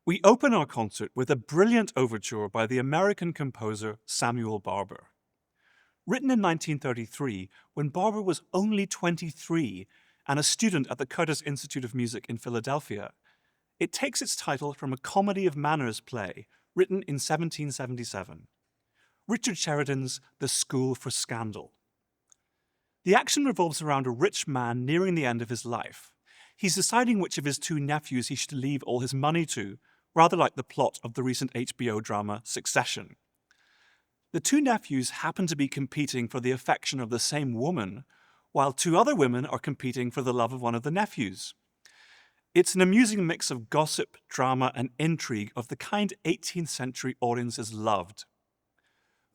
We open our concert with a brilliant overture by the American composer Samuel Barber. Written in 1933, when Barber was only 23 and a student at the Curtis Institute of Music in Philadelphia, it takes its title from a comedy of manners play written in 1777, Richard Sheridan's The School for Scandal. The action revolves around a rich man nearing the end of his life. He's deciding which of his two nephews he should leave all his money to, rather like the plot of the recent HBO drama Succession. The two nephews happen to be competing for the affection of the same woman, while two other women are competing for the love of one of the nephews. It's an amusing mix of gossip, drama, and intrigue of the kind 18th century audiences loved.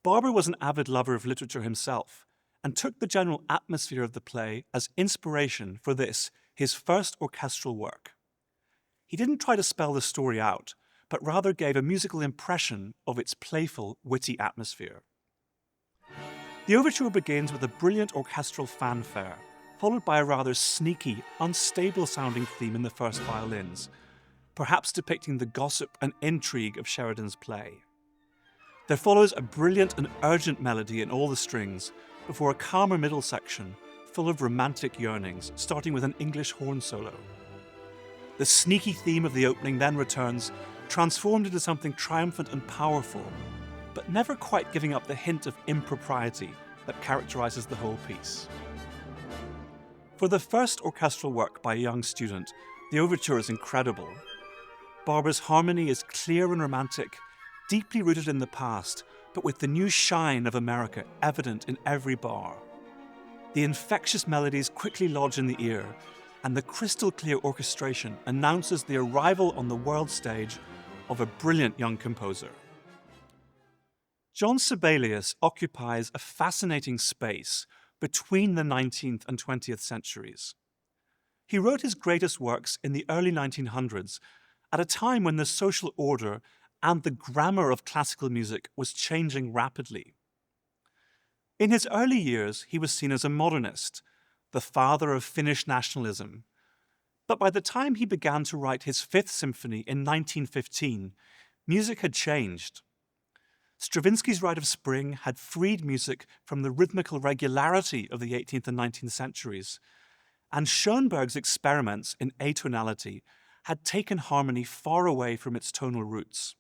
Barber was an avid lover of literature himself, and took the general atmosphere of the play as inspiration for this, his first orchestral work. He didn't try to spell the story out, but rather gave a musical impression of its playful, witty atmosphere. The overture begins with a brilliant orchestral fanfare, followed by a rather sneaky, unstable-sounding theme in the first violins, perhaps depicting the gossip and intrigue of Sheridan's play. There follows a brilliant and urgent melody in all the strings, before a calmer middle section, full of romantic yearnings, starting with an English horn solo. The sneaky theme of the opening then returns, transformed into something triumphant and powerful, but never quite giving up the hint of impropriety that characterizes the whole piece. For the first orchestral work by a young student, the overture is incredible. Barber's harmony is clear and romantic, deeply rooted in the past, but with the new shine of America evident in every bar. The infectious melodies quickly lodge in the ear, and the crystal-clear orchestration announces the arrival on the world stage of a brilliant young composer. Jean Sibelius occupies a fascinating space between the 19th and 20th centuries. He wrote his greatest works in the early 1900s, at a time when the social order and the grammar of classical music was changing rapidly. In his early years, he was seen as a modernist, the father of Finnish nationalism. But by the time he began to write his Fifth Symphony in 1915, music had changed. Stravinsky's Rite of Spring had freed music from the rhythmical regularity of the 18th and 19th centuries, and Schoenberg's experiments in atonality had taken harmony far away from its tonal roots.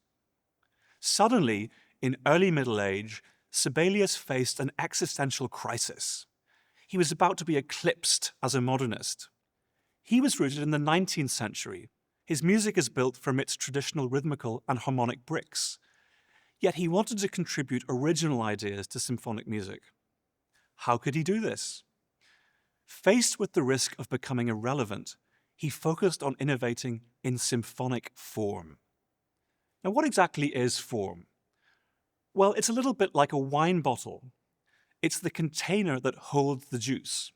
Suddenly, in early middle age, Sibelius faced an existential crisis. He was about to be eclipsed as a modernist. He was rooted in the 19th century. His music is built from its traditional rhythmical and harmonic bricks. Yet he wanted to contribute original ideas to symphonic music. How could he do this? Faced with the risk of becoming irrelevant, he focused on innovating in symphonic form. Now, what exactly is form? Well, it's a little bit like a wine bottle. It's the container that holds the juice.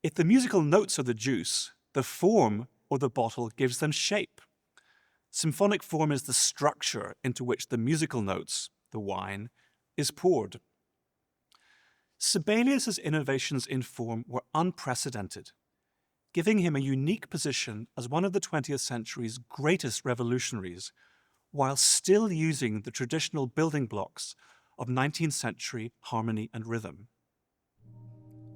If the musical notes are the juice, the form or the bottle gives them shape. Symphonic form is the structure into which the musical notes, the wine, is poured. Sibelius's innovations in form were unprecedented, giving him a unique position as one of the 20th century's greatest revolutionaries, while still using the traditional building blocks of 19th century harmony and rhythm.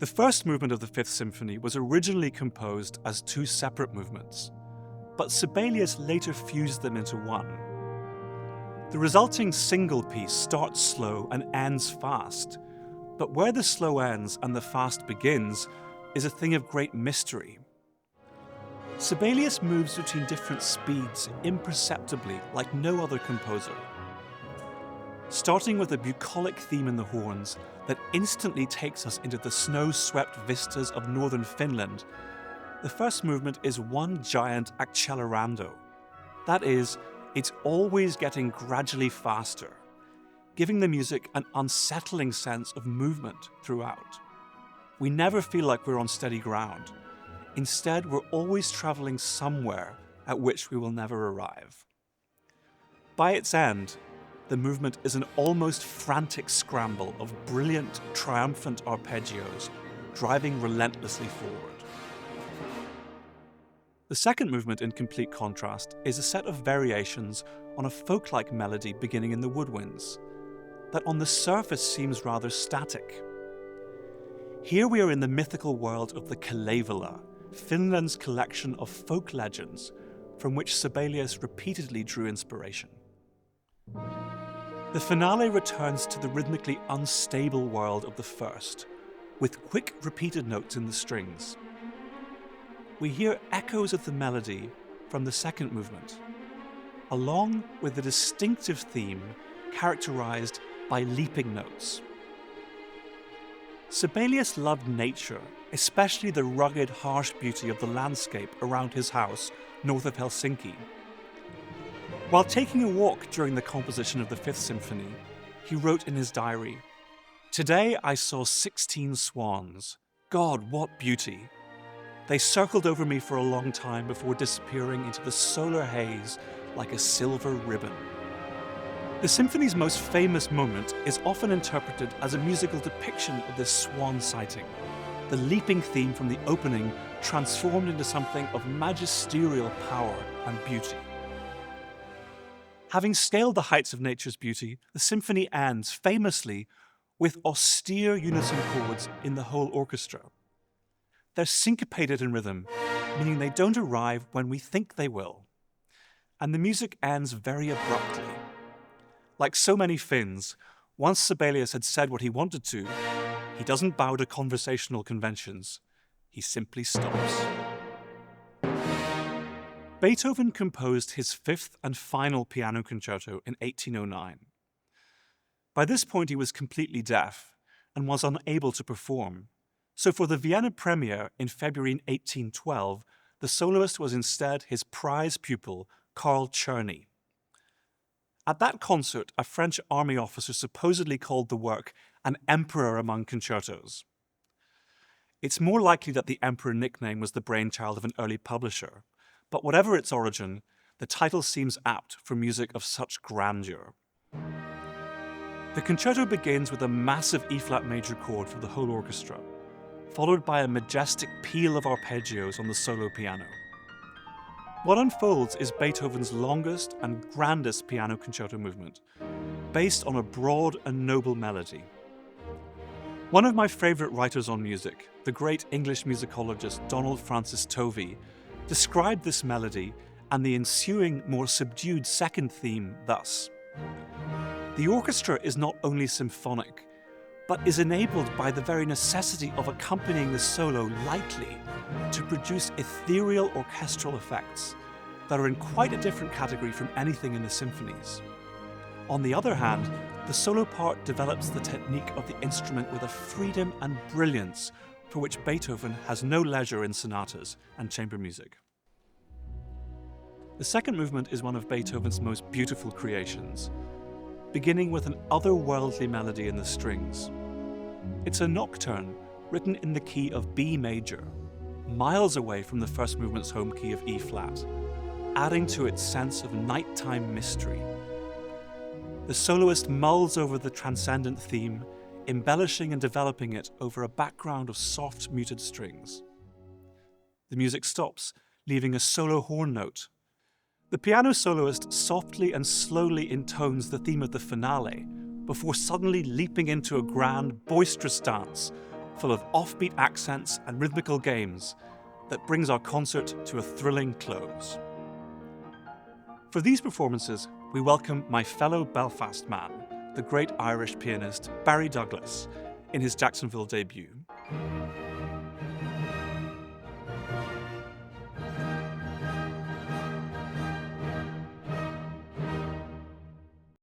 The first movement of the Fifth Symphony was originally composed as two separate movements, but Sibelius later fused them into one. The resulting single piece starts slow and ends fast, but where the slow ends and the fast begins is a thing of great mystery. Sibelius moves between different speeds imperceptibly like no other composer. Starting with a bucolic theme in the horns that instantly takes us into the snow-swept vistas of northern Finland, the first movement is one giant accelerando. That is, it's always getting gradually faster, giving the music an unsettling sense of movement throughout. We never feel like we're on steady ground. Instead, we're always traveling somewhere at which we will never arrive. By its end, the movement is an almost frantic scramble of brilliant, triumphant arpeggios driving relentlessly forward. The second movement, in complete contrast, is a set of variations on a folk-like melody beginning in the woodwinds, that on the surface seems rather static. Here we are in the mythical world of the Kalevala, Finland's collection of folk legends from which Sibelius repeatedly drew inspiration. The finale returns to the rhythmically unstable world of the first, with quick repeated notes in the strings. We hear echoes of the melody from the second movement, along with a distinctive theme characterized by leaping notes. Sibelius loved nature, especially the rugged, harsh beauty of the landscape around his house north of Helsinki. While taking a walk during the composition of the Fifth Symphony, he wrote in his diary, "Today I saw 16 swans. God, what beauty! They circled over me for a long time before disappearing into the solar haze like a silver ribbon." The symphony's most famous moment is often interpreted as a musical depiction of this swan sighting, the leaping theme from the opening transformed into something of magisterial power and beauty. Having scaled the heights of nature's beauty, the symphony ends, famously, with austere unison chords in the whole orchestra. They're syncopated in rhythm, meaning they don't arrive when we think they will. And the music ends very abruptly. Like so many Finns, once Sibelius had said what he wanted to, he doesn't bow to conversational conventions. He simply stops. Beethoven composed his fifth and final piano concerto in 1809. By this point he was completely deaf and was unable to perform. So for the Vienna premiere in February 1812, the soloist was instead his prize pupil, Carl Czerny. At that concert, a French army officer supposedly called the work an emperor among concertos. It's more likely that the emperor nickname was the brainchild of an early publisher, but whatever its origin, the title seems apt for music of such grandeur. The concerto begins with a massive E-flat major chord for the whole orchestra, followed by a majestic peal of arpeggios on the solo piano. What unfolds is Beethoven's longest and grandest piano concerto movement, based on a broad and noble melody. One of my favourite writers on music, the great English musicologist Donald Francis Tovey, described this melody and the ensuing, more subdued second theme thus: "The orchestra is not only symphonic, but is enabled by the very necessity of accompanying the solo lightly to produce ethereal orchestral effects that are in quite a different category from anything in the symphonies. On the other hand, the solo part develops the technique of the instrument with a freedom and brilliance for which Beethoven has no leisure in sonatas and chamber music." The second movement is one of Beethoven's most beautiful creations, beginning with an otherworldly melody in the strings. It's a nocturne written in the key of B major, miles away from the first movement's home key of E-flat, adding to its sense of nighttime mystery. The soloist mulls over the transcendent theme, embellishing and developing it over a background of soft, muted strings. The music stops, leaving a solo horn note. The piano soloist softly and slowly intones the theme of the finale, before suddenly leaping into a grand, boisterous dance, full of offbeat accents and rhythmical games, that brings our concert to a thrilling close. For these performances, we welcome my fellow Belfast man, the great Irish pianist Barry Douglas, in his Jacksonville debut.